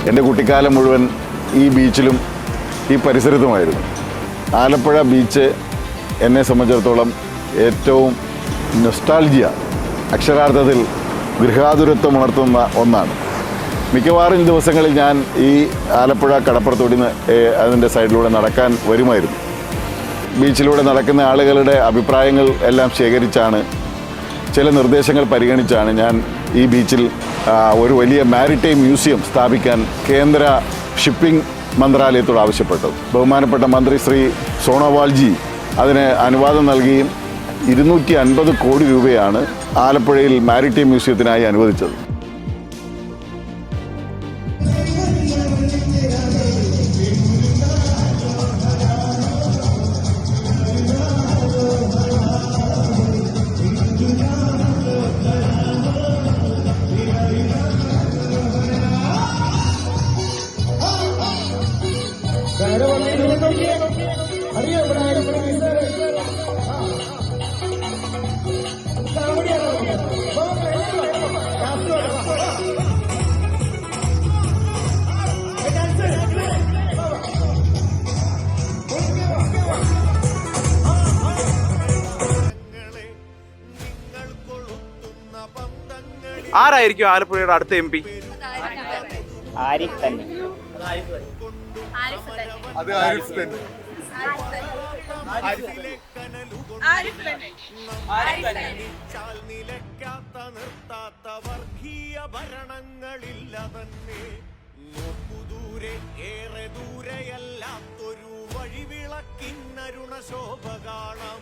എൻ്റെ കുട്ടിക്കാലം മുഴുവൻ ഈ ബീച്ചിലും ഈ പരിസരത്തുമായിരുന്നു. ആലപ്പുഴ ബീച്ച് എന്നെ സംബന്ധിച്ചിടത്തോളം ഏറ്റവും നൊസ്റ്റാൾജിയ, അക്ഷരാർത്ഥത്തിൽ ഗൃഹാതുരത്വം ഉണർത്തുന്ന ഒന്നാണ്. മിക്കവാറും ദിവസങ്ങളിൽ ഞാൻ ഈ ആലപ്പുഴ കടപ്പുറത്തോടി അതിൻ്റെ സൈഡിലൂടെ നടക്കാൻ വരുമായിരുന്നു. ബീച്ചിലൂടെ നടക്കുന്ന ആളുകളുടെ അഭിപ്രായങ്ങൾ എല്ലാം ശേഖരിച്ചാണ്, ചില നിർദ്ദേശങ്ങൾ പരിഗണിച്ചാണ് ഞാൻ ഈ ബീച്ചിൽ ഒരു വലിയ മാരിടൈം മ്യൂസിയം സ്ഥാപിക്കാൻ കേന്ദ്ര ഷിപ്പിംഗ് മന്ത്രാലയത്തോട് ആവശ്യപ്പെട്ടു. ബഹുമാനപ്പെട്ട മന്ത്രി ശ്രീ സോണോവാൾജി അതിന് അനുവാദം നൽകുകയും 250 കോടി രൂപയാണ് ആലപ്പുഴയിൽ മാരിടൈം മ്യൂസിയത്തിനായി അനുവദിച്ചത്. ആരായിരിക്കും ആലപ്പുഴയുടെ അടുത്ത MP? ആരിഫ് തന്നെ. ഏറെ ദൂരെയല്ലാത്തൊരു വഴിവിളക്കിന്നരുണ ശോഭ കാണാം.